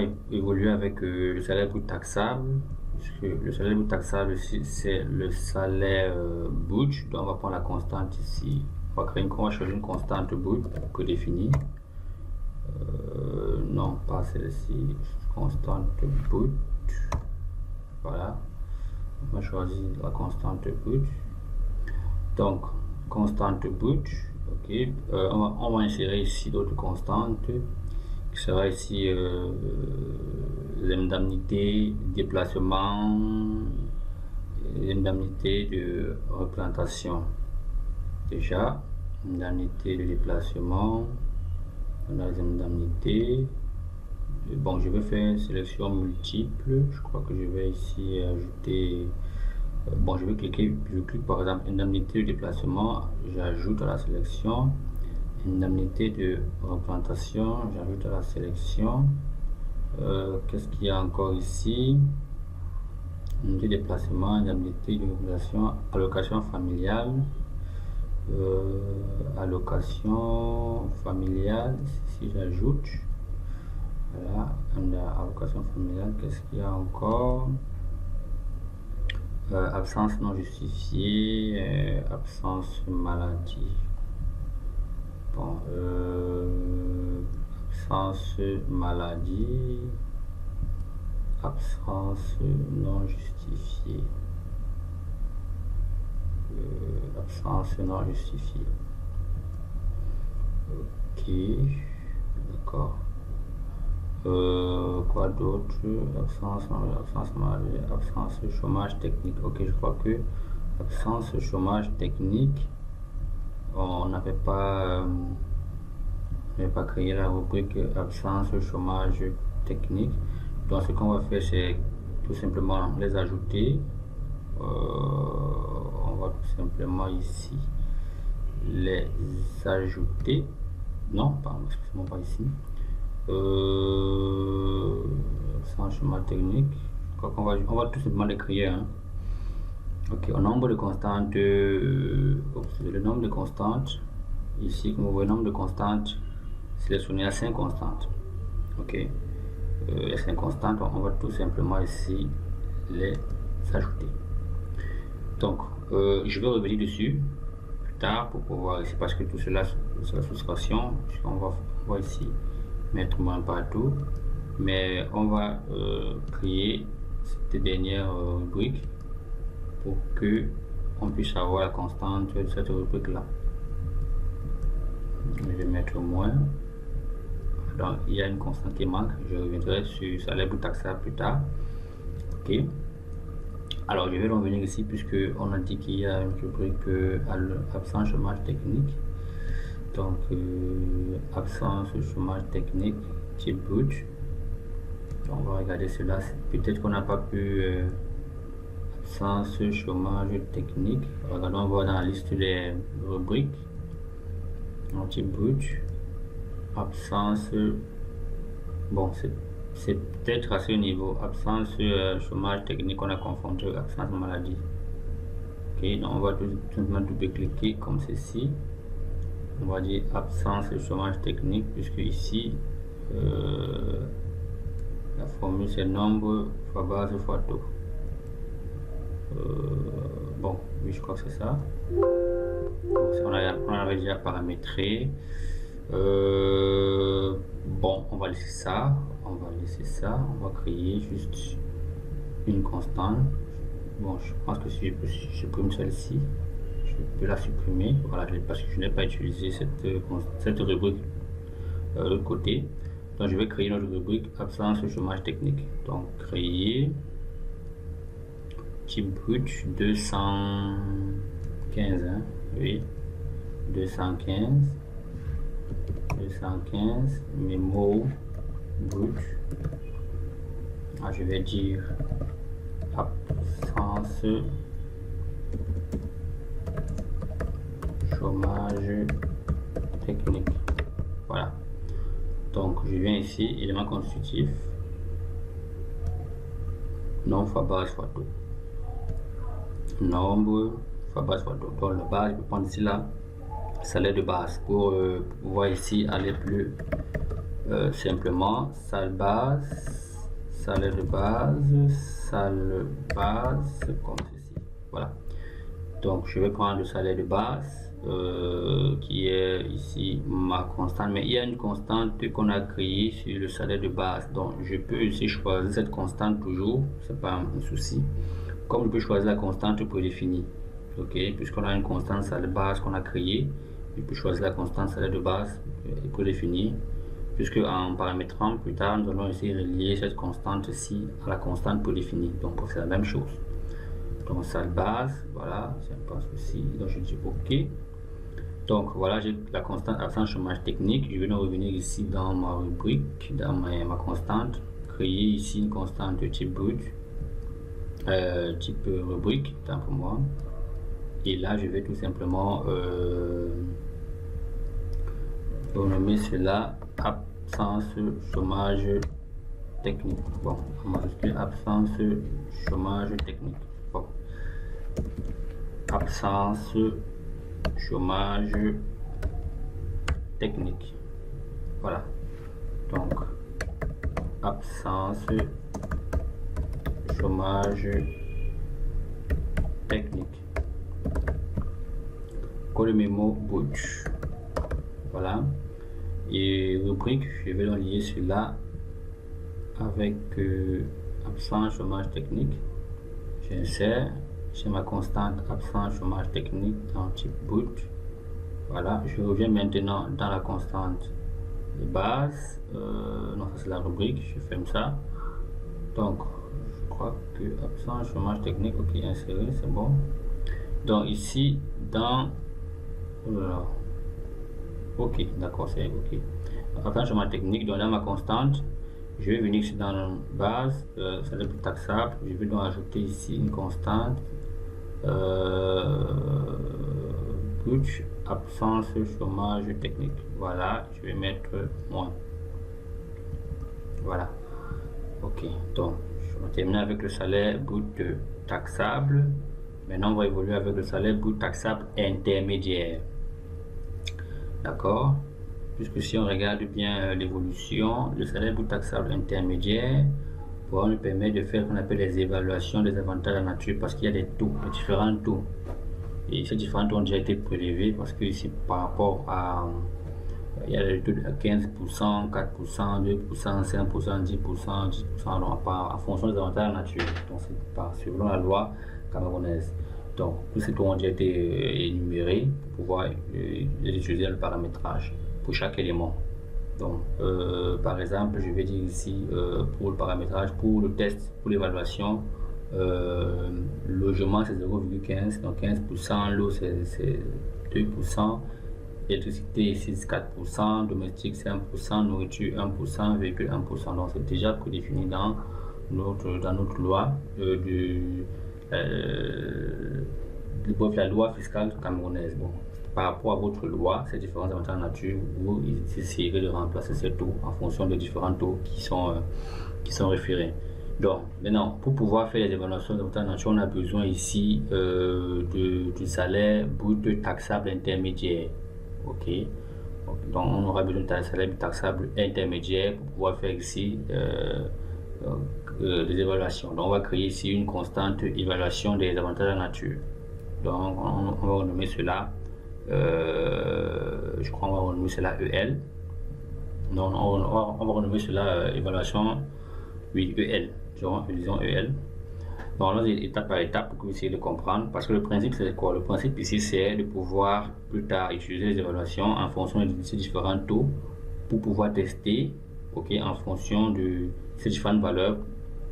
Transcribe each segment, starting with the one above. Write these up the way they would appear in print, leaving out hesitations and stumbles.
va évoluer avec le salaire brut taxable. Puisque le salaire brut taxable, c'est le salaire brut. Donc, on va prendre la constante ici. On va choisir une constante brute prédéfinie. Non, pas celle-ci. Constante brute. Voilà. On va choisir la constante brute. Donc, constante brute. Ok. On va insérer ici d'autres constantes. Qui sera ici l'indemnité déplacement, l'indemnité de représentation. Déjà, indemnité de déplacement, on a les indemnités. Bon, je vais faire une sélection multiple. Je crois que je vais ici ajouter. Bon, je clique par exemple indemnité de déplacement, j'ajoute à la sélection. Indemnité de représentation, j'ajoute à la sélection. Qu'est-ce qu'il y a encore ici? Indemnité de déplacement, indemnité de représentation, allocation familiale. Allocation familiale, si j'ajoute. Voilà, allocation familiale, qu'est-ce qu'il y a encore? Absence non justifiée, absence maladie. Bon, absence maladie, absence non justifiée. Absence non justifiée. Ok, d'accord. Quoi d'autre? Absence maladie, absence chômage technique. Ok, je crois que absence chômage technique, on n'avait pas créé la rubrique absence chômage technique. Donc ce qu'on va faire, c'est tout simplement les ajouter. On va tout simplement ici les ajouter. Non, pardon, excusez-moi, pas ici. Sans chômage technique. On va tout simplement les créer. Hein. Ok, au nombre de constantes, le nombre de constantes, ici, comme vous voyez, le nombre de constantes sélectionné à 5 constantes. Ok, les 5 constantes, on va tout simplement ici les ajouter. Donc, je vais revenir dessus plus tard pour pouvoir ici, parce que tout cela c'est la soustraction. On va ici mettre moins partout, mais on va créer cette dernière rubrique pour que on puisse avoir la constante de cette rubrique là. Je vais mettre moins. Donc il y a une constante qui manque. Je reviendrai sur salaire brut taxable plus tard. Ok. Alors je vais revenir ici puisque on a dit qu'il y a une rubrique absence chômage technique. Donc absence chômage technique type brut. On va regarder cela. Peut-être qu'on n'a pas pu absence chômage technique. Regardons, on va dans la liste des rubriques. Type brut. Absence. Bon, c'est peut-être à ce niveau. Absence chômage technique, on a confondu absence maladie. Ok, donc on va tout simplement double-cliquer comme ceci. On va dire absence chômage technique, puisque ici la formule c'est nombre fois base fois taux. Bon, oui, je crois que c'est ça. On avait déjà paramétré. Bon, on va laisser ça. On va créer juste une constante. Bon, je pense que si je supprime celle-ci, je peux la supprimer. Voilà, parce que je n'ai pas utilisé cette rubrique de l'autre côté. Donc je vais créer notre rubrique absence chômage technique. Donc créer type brut 215, hein, oui, 215, mémo brut. Je vais dire absence chômage technique. Voilà. Donc je viens ici, élément constitutif, nombre fois base fois taux. Nombre fois base fois taux. Donc la base, je peux prendre ici là, salaire de base pour pouvoir ici aller plus simplement salle base, salaire de base, salle base, comme ceci. Voilà. Donc je vais prendre le salaire de base qui est ici ma constante, mais il y a une constante qu'on a créée sur le salaire de base. Donc je peux aussi choisir cette constante toujours, c'est pas un souci. Comme je peux choisir la constante prédéfinie, ok, puisqu'on a une constante salaire de base qu'on a créée, je peux choisir la constante salaire de base prédéfinie, puisque en paramétrant plus tard, nous allons essayer de relier cette constante-ci à la constante prédéfinie. Donc c'est la même chose. Donc salle base, voilà, c'est pas ceci, donc je dis OK. Donc voilà, j'ai la constante absence chômage technique. Je vais donc revenir ici dans ma rubrique, dans ma constante, créer ici une constante de type brut, type rubrique, tant pour moi. Et là, je vais tout simplement nommer cela absence chômage technique. Bon, en majuscule absence chômage technique. Bon. Absence chômage technique. Voilà. Donc, absence chômage technique. Code mémo brut. Voilà. Et rubrique, je vais lier cela avec absence chômage technique. J'insère. J'ai ma constante absence chômage technique dans type brut. Voilà, je reviens maintenant dans la constante de base. Non, ça c'est la rubrique, je ferme ça. Donc, je crois que absence chômage technique, ok, inséré, c'est bon. Donc ici, dans... ok, d'accord, c'est ok. Absence chômage technique, donc dans ma constante, je vais venir ici dans la base, ça va être taxable. Je vais donc ajouter ici une constante. Brut, absence chômage technique. Voilà, je vais mettre moins. Voilà. Ok, donc je vais terminer avec le salaire brut taxable. Maintenant, on va évoluer avec le salaire brut taxable intermédiaire. D'accord? Puisque si on regarde bien l'évolution, le salaire brut taxable intermédiaire nous permet de faire ce qu'on appelle les évaluations des avantages à la nature, parce qu'il y a des taux, des différents taux. Et ces différents taux ont déjà été prélevés parce que ici, par rapport à, il y a le taux de 15%, 4%, 2%, 5%, 10%, 10%, donc en fonction des avantages à la nature. Donc c'est selon la loi camerounaise. Donc tous ces taux ont déjà été énumérés pour pouvoir utiliser le paramétrage pour chaque élément. Donc, par exemple, je vais dire ici pour le paramétrage, pour le test, pour l'évaluation, logement c'est 0,15, donc 15%, l'eau c'est 2%, électricité ici c'est 4%, domestique c'est 1%, nourriture 1%, véhicule 1%. Donc c'est déjà prédéfini dans notre loi la loi fiscale camerounaise. Bon. Par rapport à votre loi, ces différents avantages en nature, vous essayerez de remplacer ces taux en fonction des différents taux qui sont référés. Donc, maintenant, pour pouvoir faire les évaluations des avantages en nature, on a besoin ici du salaire brut taxable intermédiaire. Ok. Donc, on aura besoin d'un salaire taxable intermédiaire pour pouvoir faire ici les évaluations. Donc, on va créer ici une constante évaluation des avantages en nature. Donc, on va renommer cela. Je crois qu'on va renommer cela EL. Non, on va renommer cela évaluation, oui, EL. Disons EL. Donc là, étape par étape pour que vous essayiez de comprendre. Parce que le principe, c'est quoi? Le principe ici, c'est de pouvoir plus tard utiliser les évaluations en fonction de ces différents taux pour pouvoir tester, ok, en fonction de ces différentes valeurs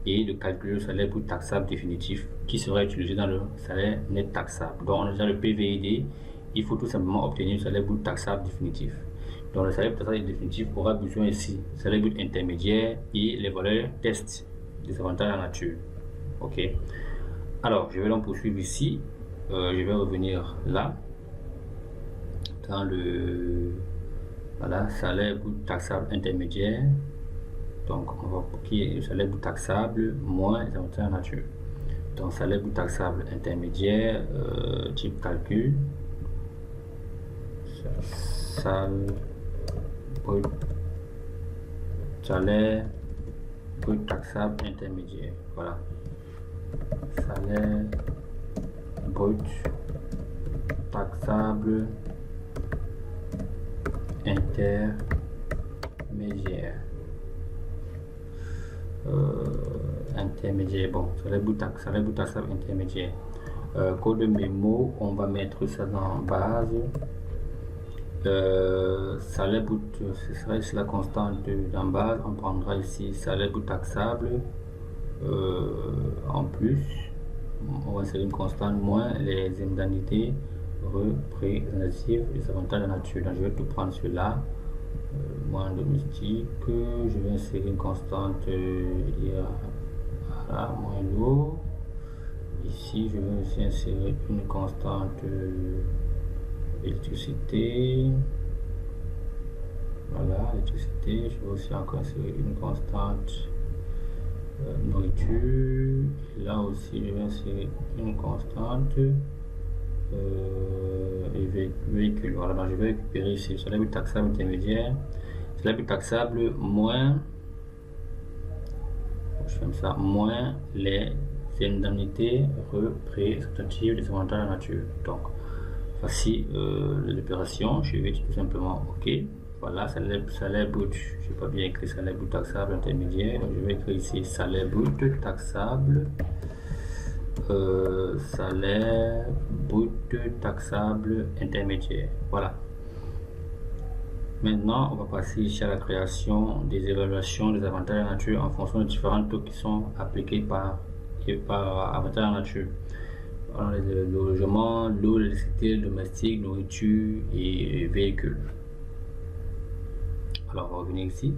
et de calculer le salaire brut taxable définitif qui sera utilisé dans le salaire net taxable. Donc, on a déjà le PVID. Il faut tout simplement obtenir le salaire brut taxable définitif. Donc le salaire brut taxable définitif aura besoin ici du salaire brut intermédiaire et les valeurs test des avantages en nature. Ok. Alors je vais donc poursuivre ici. Je vais revenir là dans le salaire brut taxable intermédiaire. Donc on va bloquer le salaire brut taxable moins les avantages en nature. Donc salaire brut taxable intermédiaire, type calcul. Salle brut salaire brut taxable intermédiaire. Voilà. Salaire brut taxable intermédiaire. Intermédiaire. Bon, salaire brut taxable intermédiaire. Code mémo, on va mettre ça dans base. Salaire brut, ce serait la constante dans base. On prendra ici salaire brut taxable en plus. On va insérer une constante moins les indemnités représentatives des avantages de nature. Donc je vais tout prendre cela. Moins domestique. Je vais insérer une constante voilà, moins lourd. Ici, je vais aussi insérer une constante électricité. Voilà, électricité. Je vais aussi encore insérer une constante nourriture. Et là aussi, je vais insérer une constante véhicule. Voilà, donc je vais récupérer ici salaire brut taxable intermédiaire. Salaire brut taxable moins, je fais comme ça, moins les indemnités représentatives des avantages de la nature. Donc, voici l'opération. Je vais tout simplement OK. Voilà, salaire brut. Je n'ai pas bien écrit salaire brut taxable intermédiaire. Donc, je vais écrire ici salaire brut taxable. Salaire brut taxable intermédiaire. Voilà. Maintenant, on va passer ici à la création des évaluations des avantages de la nature en fonction des différents taux qui sont appliqués par avantages de la nature. Alors, le logement, l'eau, l'électricité, le domestique, nourriture et véhicules. Alors, on va revenir ici.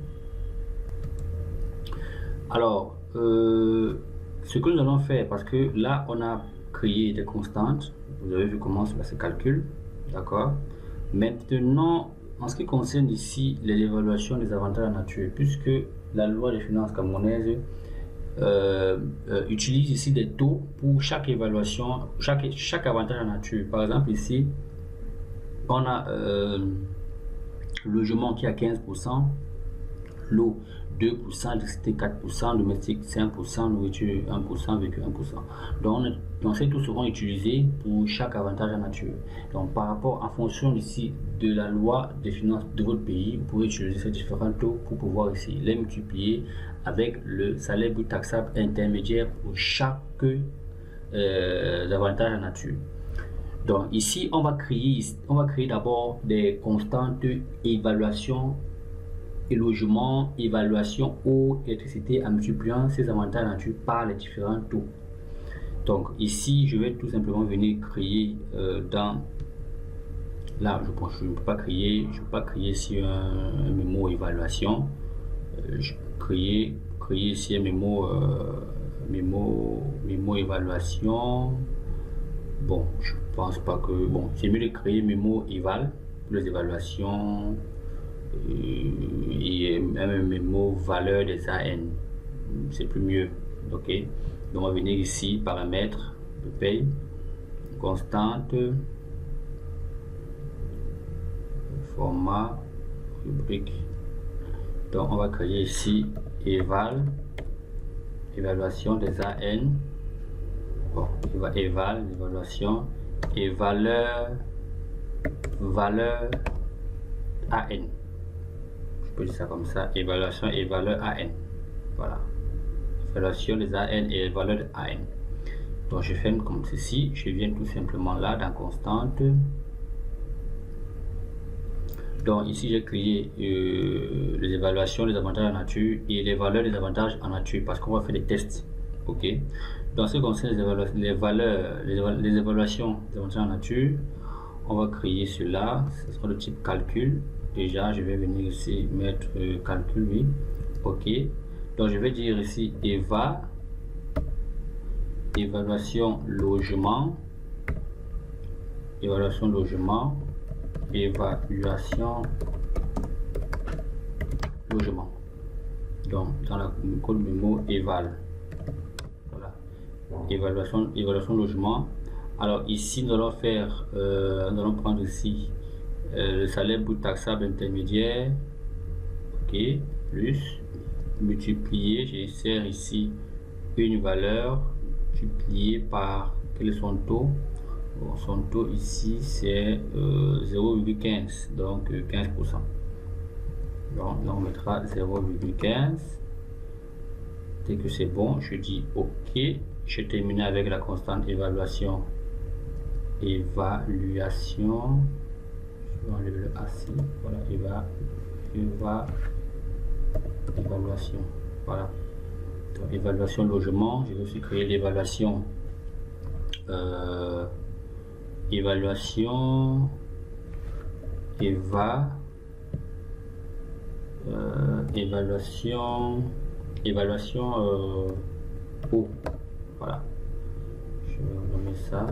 Alors, ce que nous allons faire, parce que là, on a créé des constantes. Vous avez vu comment cela se calcule. D'accord. Maintenant, en ce qui concerne ici l'évaluation des avantages de la nature, puisque la loi des finances camerounaises utilise ici des taux pour chaque évaluation, chaque avantage de la nature. Par exemple, ici, on a logement qui est à 15%, l'eau 2%, l'électricité 4%, domestique 5%, nourriture 1%, véhicule 1%. Donc ces taux seront utilisés pour chaque avantage en nature. Donc par rapport, en fonction ici de la loi des finances de votre pays, vous pouvez utiliser ces différents taux pour pouvoir ici les multiplier avec le salaire brut taxable intermédiaire pour chaque avantage en nature. Donc ici, on va créer d'abord des constantes évaluation et logement, évaluation, eau, électricité en multipliant ces avantages de nature par les différents taux. Donc ici, je vais tout simplement venir créer dans... Là, je ne peux pas créer ici un mémo évaluation. Je peux créer ici un mémo évaluation. Bon, je pense pas que... Bon, c'est mieux de créer mémo éval pour les évaluations et même un mémo valeur des AN. C'est plus mieux. Ok. Donc, on va venir ici, paramètres de paye, constante, format, rubrique. Donc, on va créer ici évaluation des AN. Bon, évaluation et valeur AN. Je peux dire ça comme ça, évaluation et valeur AN. Voilà. Évaluation des AN et valeur AN. Donc je fais comme ceci, je viens tout simplement là dans constante. Donc ici j'ai créé les évaluations des avantages en nature et les valeurs des avantages en nature parce qu'on va faire des tests. Ok. Dans ce qui concerne les évaluations des avantages en nature, on va créer cela. Ce sera le type calcul. Déjà, je vais venir ici mettre calcul, oui. Ok. Donc, je vais dire ici évaluation logement, évaluation logement. Donc, dans le code mémo éval. Voilà. Évaluation logement. Alors ici, nous allons faire, nous allons prendre ici le salaire brut taxable intermédiaire, ok, plus multiplier, j'insère ici une valeur multipliée par, quel est son taux? Bon, son taux ici c'est 0,15, donc 15%. Donc on mettra 0,15. Dès que c'est bon, je dis OK. Je termine avec la constante évaluation. Évaluation. Je vais enlever le AC. Voilà, évaluation. Voilà. Donc, évaluation logement. Je vais aussi créer l'évaluation. Évaluation. Évaluation eau. Voilà. Je vais nommer ça.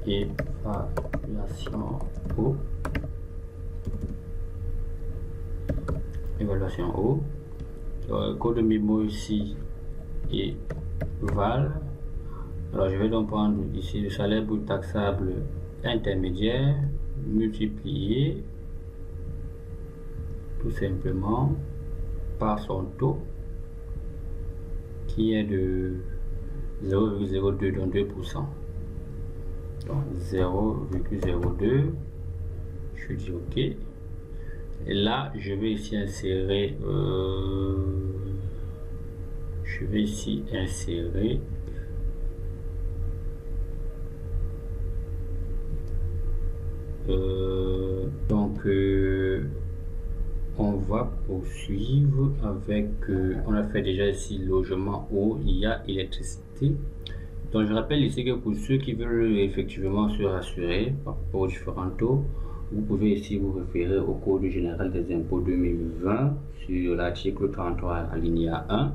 Évaluation eau. Évaluation eau. Code mémo ici et val. Alors je vais donc prendre ici le salaire brut taxable intermédiaire multiplié tout simplement par son taux qui est de 0,02, donc 2%. Donc 0,02, je dis OK. Et là, je vais ici insérer, on va poursuivre avec, on a fait déjà ici logement, eau, il y a électricité. Donc je rappelle ici que pour ceux qui veulent effectivement se rassurer par rapport aux différents taux, vous pouvez ici vous référer au Code général des impôts 2020 sur l'article 33 alinéa 1.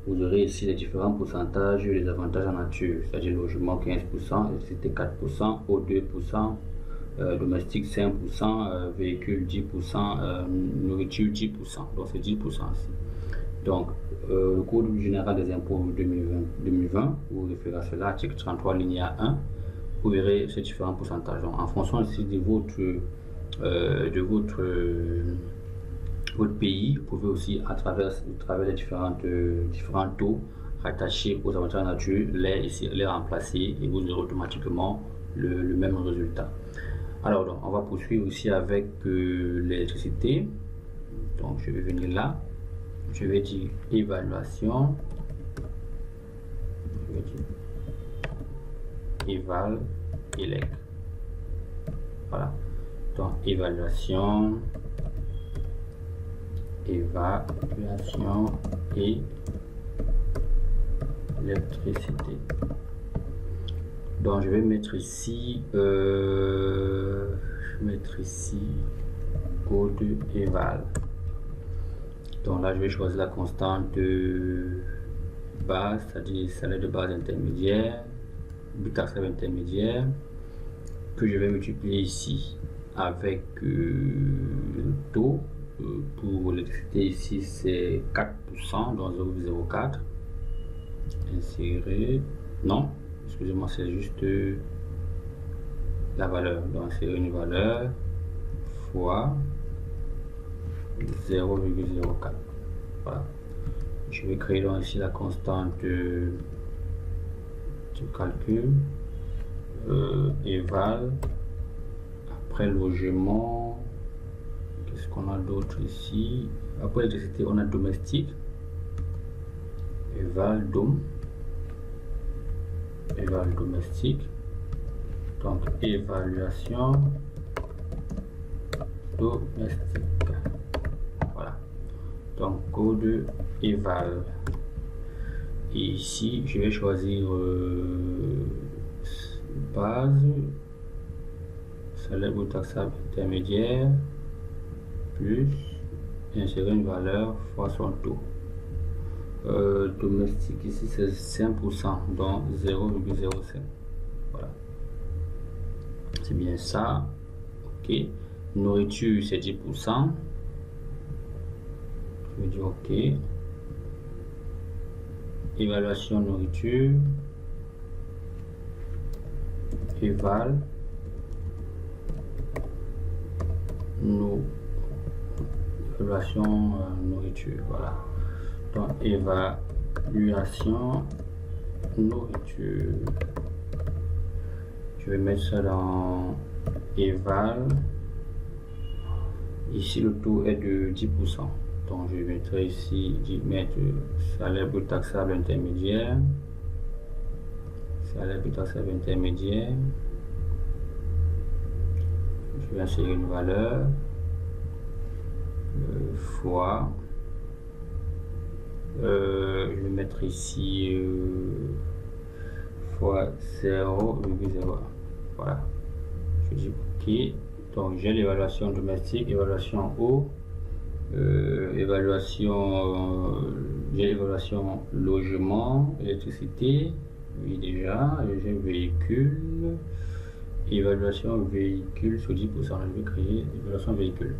Vous aurez ici les différents pourcentages, les avantages en nature, c'est-à-dire logement 15%, électricité 4%, eau 2%, domestique 5%, véhicule 10%, nourriture 10%, donc c'est 10% ici. Donc le Code général des impôts 2020, vous référez à cela, article 33 alinéa 1, vous verrez ces différents pourcentages. Donc, en fonction ici de votre pays, vous pouvez aussi à travers les différents taux rattachés aux avantages nature les remplacer et vous aurez automatiquement le même résultat. Alors donc, on va poursuivre aussi avec l'électricité. Donc je vais venir là, je vais dire évaluation, je vais dire éval élec. Voilà, donc évaluation et électricité. Donc je vais mettre ici code éval. Donc là je vais choisir la constante de base, c'est-à-dire salaire de base intermédiaire, but taxable intermédiaire, que je vais multiplier ici avec le taux. Pour l'électricité ici c'est 4%, donc 0,04. Insérer, non, excusez-moi, c'est juste la valeur. Donc c'est une valeur fois 0,04. Voilà. Je vais créer donc ici la constante de calcul, éval, après logement. Qu'est-ce qu'on a d'autre ici? Après l'électricité, on a domestique, éval domestique. Donc évaluation domestique. Voilà. Donc code éval. Et ici, je vais choisir base, salaire brut taxable intermédiaire, plus insérer une valeur fois son taux. Domestique ici c'est 5%, donc 0,05. Voilà, c'est bien ça. OK. Nourriture c'est 10%. Je vais dire OK. Évaluation nourriture, éval évaluation nourriture. Voilà, Donc, évaluation nourriture. Je vais mettre ça dans éval. Ici, le taux est de 10%. Donc, je mettrai ici, mettre salaire brut taxable intermédiaire. Salaire brut taxable intermédiaire. Je vais insérer une valeur fois. Je vais mettre ici fois 0,0. Voilà. Je dis OK. Donc, j'ai l'évaluation domestique, évaluation eau, j'ai l'évaluation logement, électricité, oui déjà, j'ai véhicule, évaluation véhicule sur 10%, je vais créer évaluation véhicule.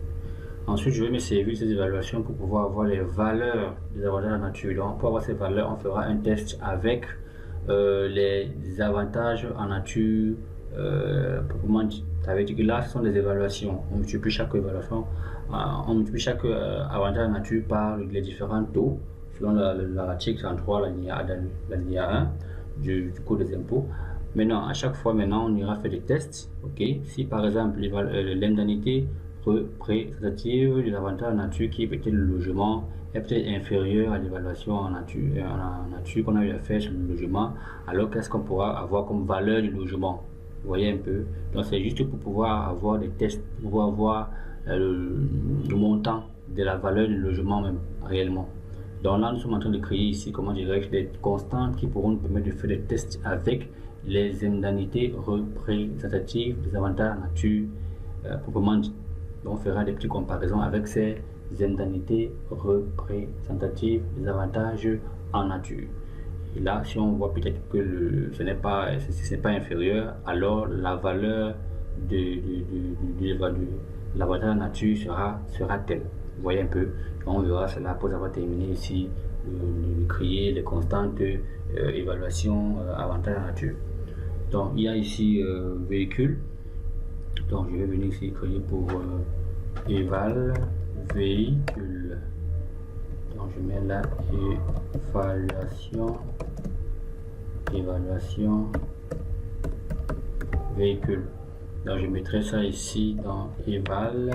Ensuite, je vais me servir de ces évaluations pour pouvoir avoir les valeurs des avantages en nature. Donc, pour avoir ces valeurs, on fera un test avec les avantages en nature, proprement dit. Ça veut dire que là, ce sont des évaluations. On multiplie chaque évaluation, on multiplie chaque avantage en nature par les différents taux, selon l'article 33, l'alinéa 1 du Code des impôts. Maintenant, à chaque fois, on ira faire des tests. Ok, si par exemple l'indemnité représentative de l'avantage en nature qui est peut-être le logement est peut-être inférieure à l'évaluation en nature qu'on a eu à faire sur le logement, alors qu'est-ce qu'on pourra avoir comme valeur du logement? Vous voyez un peu. Donc c'est juste pour pouvoir avoir des tests, pour pouvoir voir le montant de la valeur du logement même réellement. Donc là nous sommes en train de créer ici, comment dirais-je, des constantes qui pourront nous permettre de faire des tests avec les indemnités représentatives des avantages en nature proprement dit. Donc on fera des petites comparaisons avec ces indemnités représentatives des avantages en nature. Et là, si on voit peut-être que ce n'est pas inférieur, alors la valeur de l'avantage en nature sera telle. Vous voyez un peu. On verra cela après avoir terminé ici de créer les constantes évaluation avantage en nature. Donc il y a ici véhicule. Donc je vais venir ici créer pour éval véhicule. Donc je mets là évaluation véhicule. Donc je mettrai ça ici dans éval.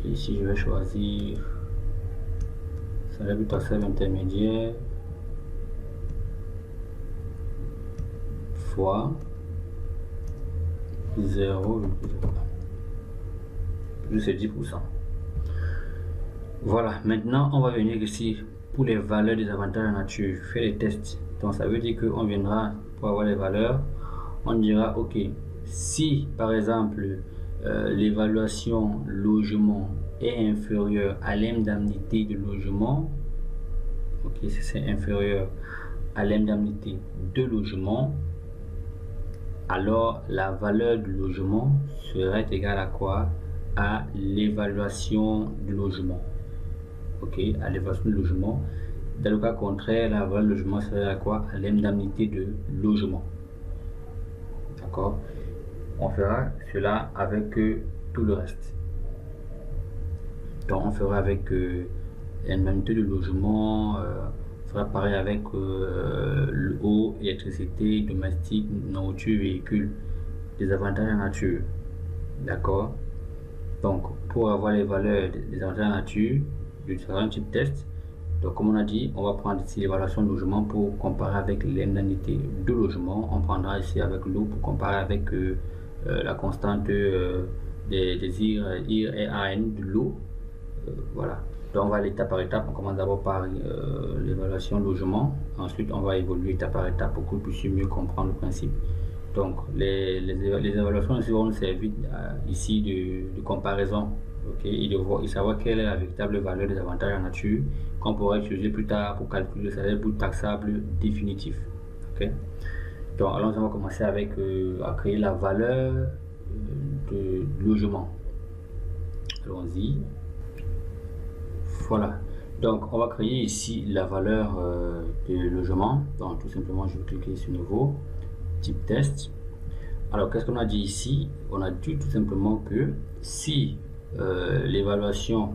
Ici je vais choisir salaire brut taxable intermédiaire fois 0,0 plus 10%. Voilà, maintenant on va venir ici pour les valeurs des avantages en nature, faire les tests. Donc ça veut dire qu'on viendra pour avoir les valeurs, on dira ok, si par exemple l'évaluation logement est inférieure à l'indemnité de logement, ok, si c'est inférieur à l'indemnité de logement, alors la valeur du logement serait égale à quoi? À l'évaluation du logement. Ok, à l'évaluation du logement. Dans le cas contraire, la valeur du logement serait à quoi? À l'indemnité de logement. D'accord? On fera cela avec tout le reste. Donc on fera avec l'indemnité de logement, on fera pareil avec l'eau, électricité, domestique, nourriture, véhicule, des avantages en nature. D'accord? Donc pour avoir les valeurs des avantages en nature, de différents types de tests, donc comme on a dit, on va prendre ici l'évaluation de logement pour comparer avec l'indemnité de logement. On prendra ici avec l'eau pour comparer avec la constante des IR et AN de l'eau. Voilà. Donc on va aller étape par étape. On commence d'abord par l'évaluation de logement. Ensuite on va évoluer étape par étape pour que vous puissiez mieux comprendre le principe. Donc les évaluations aussi vont nous servir ici de comparaison. Okay, et de savoir quelle est la véritable valeur des avantages en nature qu'on pourra utiliser plus tard pour calculer le salaire brut taxable définitif. Okay? Donc alors on va commencer avec à créer la valeur de logement. Allons-y. Voilà. Donc on va créer ici la valeur de logement. Donc tout simplement je vais cliquer sur nouveau, type test. Alors qu'est-ce qu'on a dit ici? On a dit tout simplement que si l'évaluation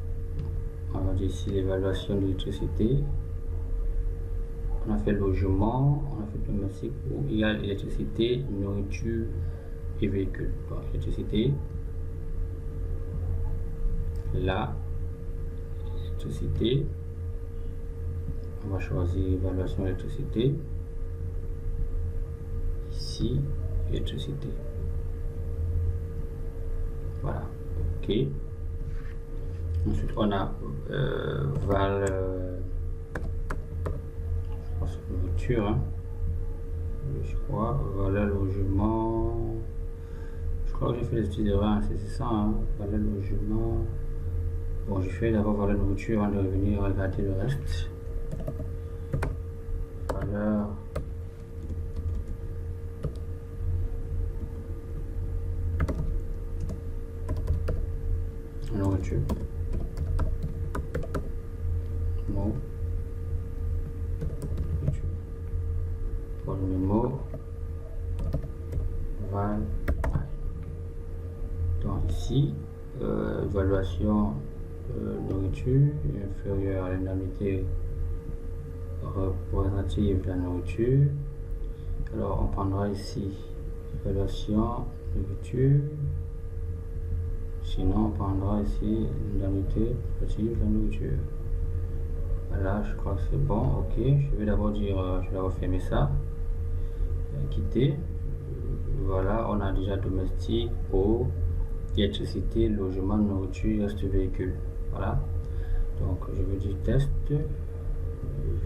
va dire ici l'évaluation de l'électricité. On a fait logement, on a fait domestique où il y a électricité, nourriture et véhicule. Donc, électricité, là, électricité, on va choisir évaluation électricité, ici, électricité. Voilà, ok. Ensuite, on a nourriture, hein. Je crois, valeur logement. Je crois que j'ai fait des petites erreurs, hein, c'est ça, hein. Valeur logement. Bon, je fais d'abord valeur nourriture avant de revenir regarder le reste. Valeur nourriture. Mot. Pour le mot. Voilà. Donc ici, évaluation nourriture inférieure à l'indemnité représentative de la nourriture. Alors on prendra ici évaluation nourriture. Sinon, on prendra ici l'indemnité représentative de la nourriture. Voilà, je crois que c'est bon. Ok, je vais d'abord dire, je vais d'abord fermer ça. Quitter. Voilà, on a déjà domestique, eau, électricité, logement, nourriture, reste véhicule. Voilà. Donc, je vais dire test,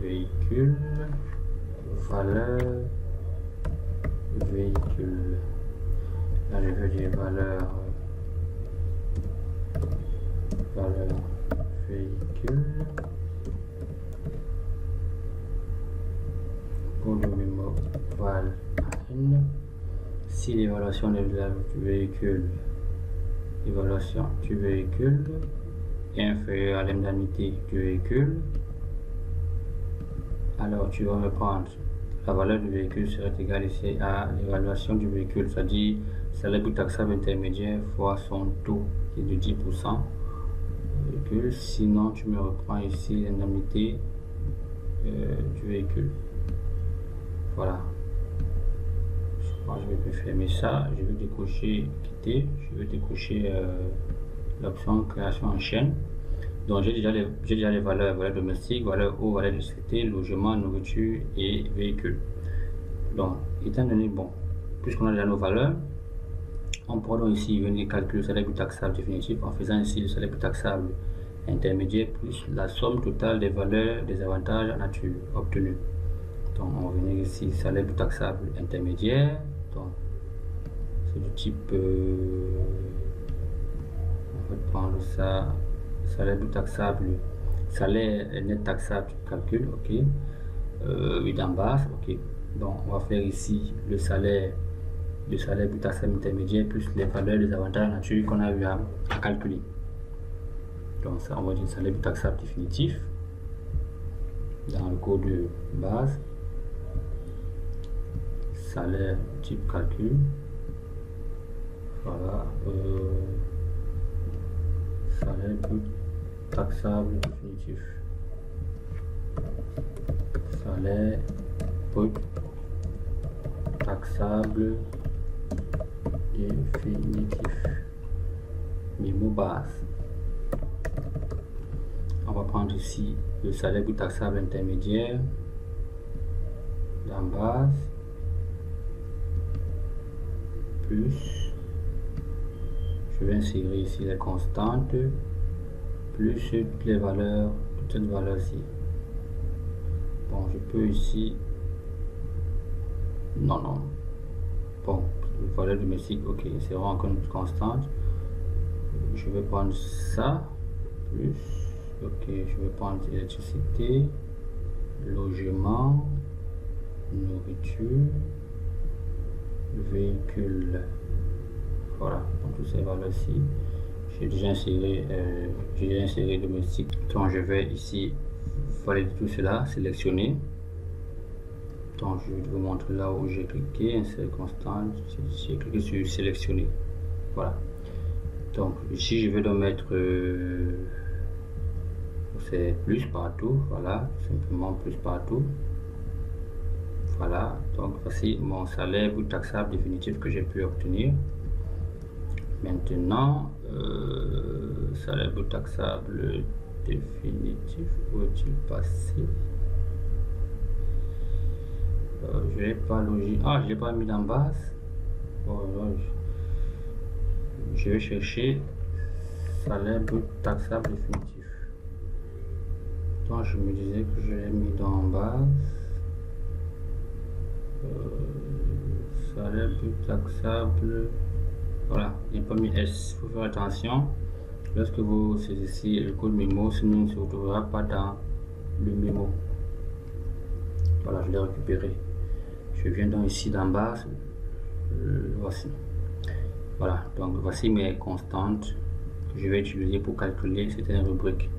véhicule, valeur, véhicule. Là, je vais dire valeur véhicule. Pour le mémo, val n. Si l'évaluation du véhicule est inférieure à l'indemnité du véhicule, alors tu vas me prendre la valeur du véhicule serait égale ici à l'évaluation du véhicule, c'est-à-dire salaire brut taxable intermédiaire fois son taux qui est de 10%. Véhicule. Sinon, tu me reprends ici l'indemnité du véhicule. Voilà. Je vais fermer ça, je vais décocher quitter, je vais décocher l'option création en chaîne. Donc j'ai déjà les valeurs domestiques, valeur eau, valeur d'électricité, logement, nourriture et véhicule. Donc étant donné, bon, puisqu'on a déjà nos valeurs, on pourra donc ici venir calculer le salaire brut taxable définitif en faisant ici le salaire brut taxable intermédiaire plus la somme totale des valeurs des avantages en nature obtenus. Donc on va venir ici salaire brut taxable intermédiaire. Donc c'est du type on va prendre ça, salaire brut taxable, salaire net taxable, tu calcules, ok. 8 en bas, ok. Donc on va faire ici le salaire brut taxable intermédiaire plus les valeurs des avantages en nature qu'on a eu à calculer. Donc ça on va dire salaire brut taxable définitif dans le code de base. Salaire type calcul, voilà, salaire brut taxable définitif, salaire brut taxable définitif, mémo base. On va prendre ici le salaire brut taxable intermédiaire dans base plus, je vais insérer ici les constantes plus toutes les valeurs, toutes cette valeur-ci. Bon, je peux ici, non, bon, le valeur domestique, ok, c'est vraiment encore une constante. Je vais prendre ça plus, ok, je vais prendre électricité, logement, nourriture, véhicule. Voilà, donc toutes ces valeurs-ci, j'ai déjà inséré domestique. Donc je vais ici valider tout cela, sélectionner. Donc je vais vous montrer là où j'ai cliqué, insérer constante, j'ai cliqué sur sélectionner. Voilà. Donc ici je vais donc mettre c'est plus partout, voilà, simplement plus partout. Voilà, donc voici mon salaire brut taxable définitif que j'ai pu obtenir. Maintenant, salaire brut taxable définitif, où est-il passé? Je l'ai pas logé. Ah, je l'ai pas mis en base. Bon, je vais chercher salaire brut taxable définitif. Donc je me disais que je l'ai mis dans base. Salaire brut taxable. Voilà, il n'y a pas mis S. Il faut faire attention. Lorsque vous saisissez le code mémo, sinon il ne se retrouvera pas dans le mémo. Voilà, je l'ai récupéré. Je viens donc ici d'en bas. Voici. Voilà, donc voici mes constantes que je vais utiliser pour calculer certaines rubriques.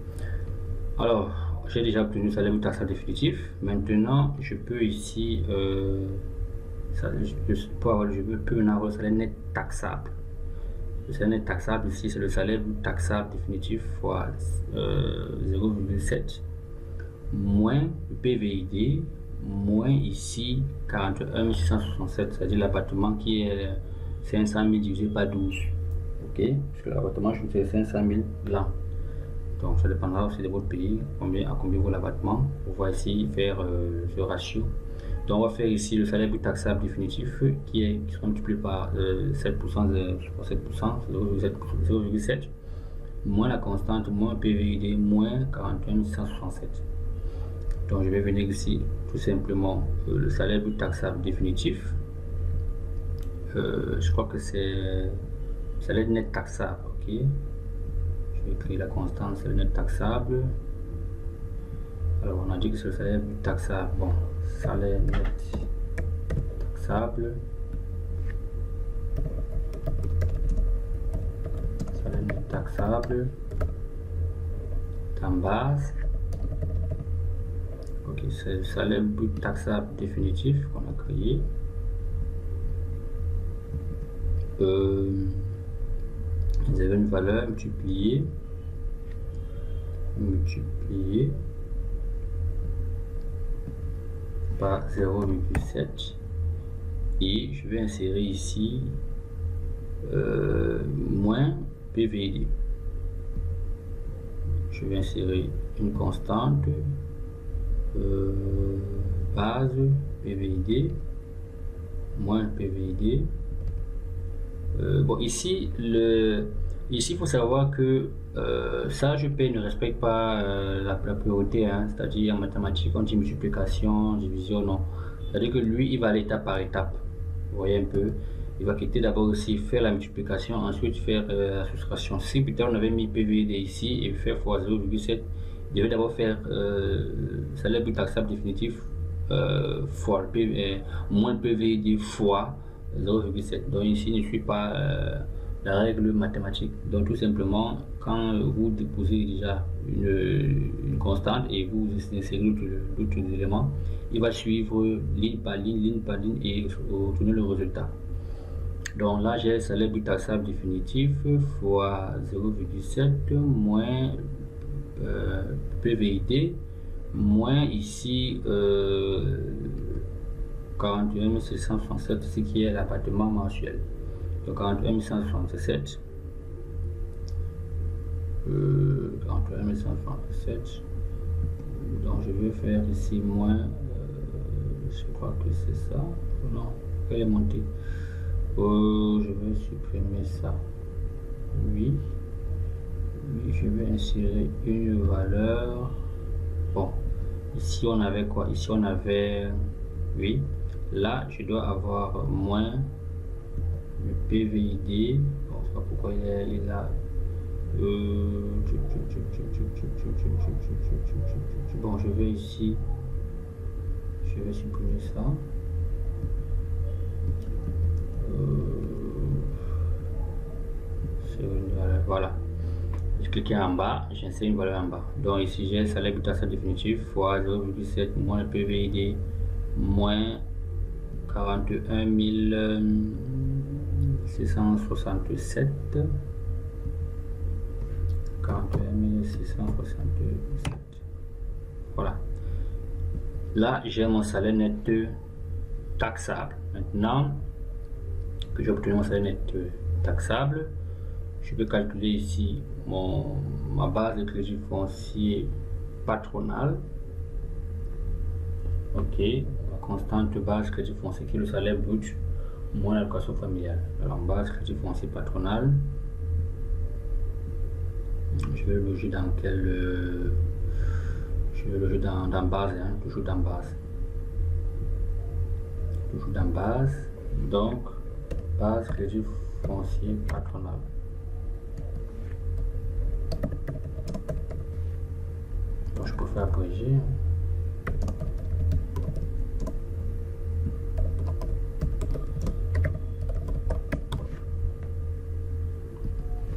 Alors, j'ai déjà obtenu le salaire brut taxable définitif. Maintenant, je peux ici, je peux avoir le salaire net taxable. Le salaire net taxable ici, c'est le salaire brut taxable définitif fois 0,7 moins le PVID moins ici 41 667, c'est-à-dire l'appartement qui est 500 000 divisé par 12. Ok, parce que l'appartement, je fais 500 000 blancs. Donc ça dépendra aussi de votre pays, à combien vaut l'appartement. On va ici faire ce ratio. Donc on va faire ici le salaire brut taxable définitif qui sera multiplié par 7%, 0,7 moins la constante, moins PVID, moins 41 667. Donc je vais venir ici tout simplement le salaire brut taxable définitif. Je crois que c'est salaire net taxable. Ok, je vais créer la constante salaire net taxable. Alors on a dit que c'est le salaire brut taxable. Bon, salaire net taxable. Salaire net taxable. En base. Ok, c'est le salaire brut taxable définitif qu'on a créé. Vous avez une valeur multipliée par 0,7 et je vais insérer ici moins PVD. Je vais insérer une constante base PVD moins PVD. Bon, ici il faut savoir que sage P ne respecte pas la priorité, hein, c'est-à-dire en mathématiques on dit multiplication, division, non. C'est-à-dire que lui il va aller étape par étape. Vous voyez un peu, il va quitter d'abord aussi faire la multiplication, ensuite faire la soustraction. Si peut-être on avait mis PVD ici et faire fois 0,7, il devait d'abord faire salaire brut taxable définitif fois moins PVD fois 0,7. Donc ici ne suit pas la règle mathématique. Donc tout simplement, quand vous déposez déjà une constante et vous insérez d'autres éléments, il va suivre ligne par ligne et obtenir le résultat. Donc là j'ai salaire brut taxable définitif fois 0,7 moins PVID moins ici 41 667, ce qui est l'appartement mensuel. Donc 41 667 41 667. Donc je vais faire ici moins je crois que c'est ça. Non, elle est montée. Je vais supprimer ça. Oui, je vais insérer une valeur. Bon, ici on avait quoi? Ici on avait, oui, là je dois avoir moins le PVID. Bon, je sais pas pourquoi il est là. Bon, je vais ici, je vais supprimer ça. Voilà, je clique en bas, j'insère une valeur en bas. Donc ici j'ai salaire brut taxable définitif fois 0,7 moins le PVID moins 41 667 41 667. Voilà. Là, j'ai mon salaire net taxable. Maintenant que j'ai obtenu mon salaire net taxable, je peux calculer ici ma base de crédit foncier patronal. Ok, la constante base crédit foncier qui est le salaire brut moins l'allocation familiale. Alors, base crédit foncier patronal, je vais loger dans quel. Je vais loger dans base, hein, toujours dans base. Toujours dans base. Donc, base crédit foncier patronal. Donc, je peux faire abréger.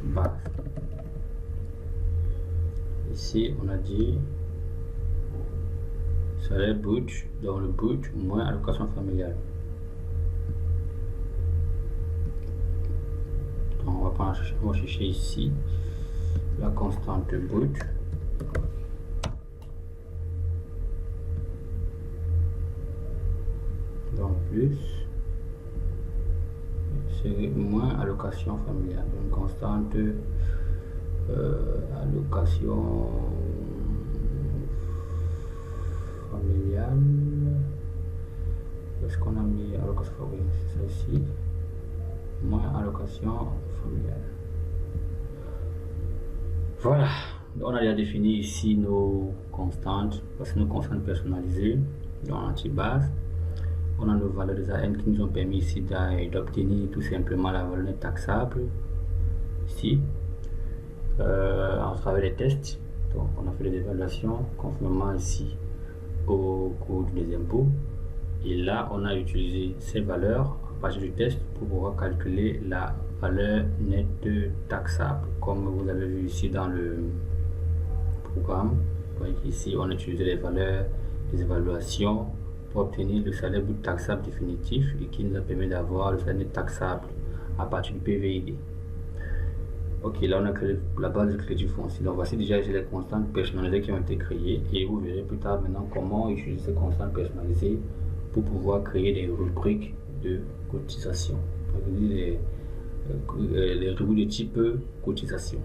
Base. Ici, on a dit salaire brut, dans le brut moins allocation familiale. Donc, on va chercher ici la constante brute. Donc plus c'est moins allocation familiale. Une constante allocation familiale. Est-ce qu'on a mis allocation familiale? C'est ça ici. Moins allocation familiale. Voilà. On a déjà défini ici nos constantes, parce que nos constantes personnalisées dans l'antibase. On a nos valeurs des AN qui nous ont permis ici d'obtenir tout simplement la valeur nette taxable ici en travers des tests. Donc on a fait des évaluations conformément ici au cours des impôts, et là on a utilisé ces valeurs à partir du test pour pouvoir calculer la valeur nette taxable, comme vous avez vu ici dans le programme. Donc ici on a utilisé les valeurs des évaluations pour obtenir le salaire brut taxable définitif et qui nous a permis d'avoir le salaire net taxable à partir du PVID. Ok, là on a créé la base de crédit foncier. Donc voici déjà les constantes personnalisées qui ont été créées, et vous verrez plus tard maintenant comment utiliser ces constantes personnalisées pour pouvoir créer des rubriques de cotisation. Les rubriques de type cotisation.